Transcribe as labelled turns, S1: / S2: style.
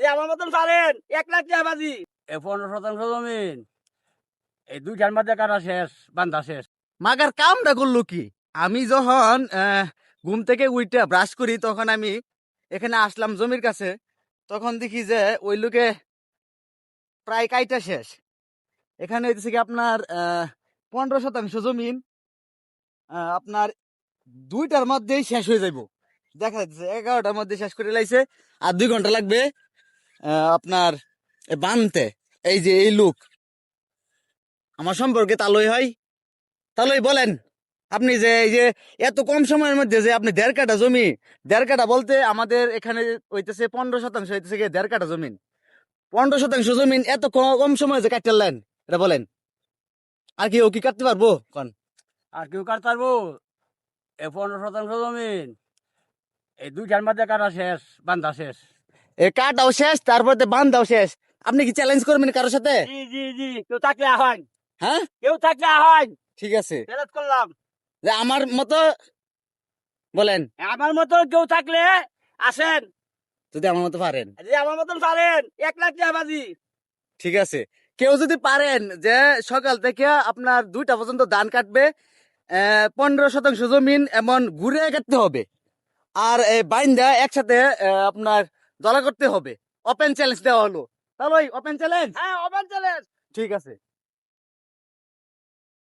S1: যে আমার মতন পারেন 1 লাখ টাকা বাজি। 15 শতাংশ জমিন এই 2টার মধ্যে কাটা শেষ, বান্ধা শেষ।
S2: মাগার কামটা করলো কি? আমি যখন ঘুম থেকে উইটা ব্রাশ করি তখন আমি এখানে আসলাম জমির কাছে, তখন দেখি যে ওই লোকে প্রায় কাইটা শেষ। এখানে হচ্ছে কি আপনার 15 শতাংশ জমিন আপনার 2টার মধ্যেই শেষ হয়ে যাইব। দেখা যাচ্ছে 11টার মধ্যে শেষ করে লাইছে, আর 2 ঘন্টা লাগবে আপনার বানতে। এই যে এই লোক আমার সম্পর্কে তালই হয়। তাহলেই বলেন আপনি যে এই যে এত কম সময়ের মধ্যে যে আপনি 1.5 কাঠা জমি, 1.5 কাঠা বলতে আমাদের এখানে হইতেছে 15 শতাংশ, হইতেছে গিয়ে 1.5 কাঠা জমিন। 15 শতাংশ জমিন এত কম সময়ে যে কাটলেন, এটা বলেন আর কি ও কি কাটতে পারবো কোন?
S1: আর কেউ কাটতে পারবো? 15 শতাংশ জমিন এই 2টার মধ্যে কাটা শেষ, বান্ধা শেষ।
S2: এ কাটাও শেষ, তারপর বান্ধাও শেষ। আপনি কি চ্যালেঞ্জ করবেন কারোর সাথে?
S1: জি জি জি, কেউ থাকলে আহ্বান,
S2: হ্যাঁ,
S1: কেউ থাকলে আহ্বান।
S2: ঠিক আছে।
S1: চ্যালেঞ্জ করলাম।
S2: যে আমার মতো বলেন,
S1: আমার মতো কেউ থাকলে আসেন,
S2: যদি আমার মতো পারেন।
S1: যে আমার মতন পারেন 1 লাখ টাকা বাজি।
S2: ঠিক আছে, কেউ যদি পারেন যে সকাল থেকে আপনার 2টা পর্যন্ত ধান কাটবে, 15 শতাংশ জমিন এমন ঘুরে কাটতে হবে, আর এই বাইন্দা একসাথে আপনার দলা করতে হবে। ওপেন চ্যালেঞ্জ দেওয়া হলো। তাহলে ওপেন চ্যালেঞ্জ,
S1: হ্যাঁ, ওপেন চ্যালেঞ্জ।
S2: ঠিক আছে।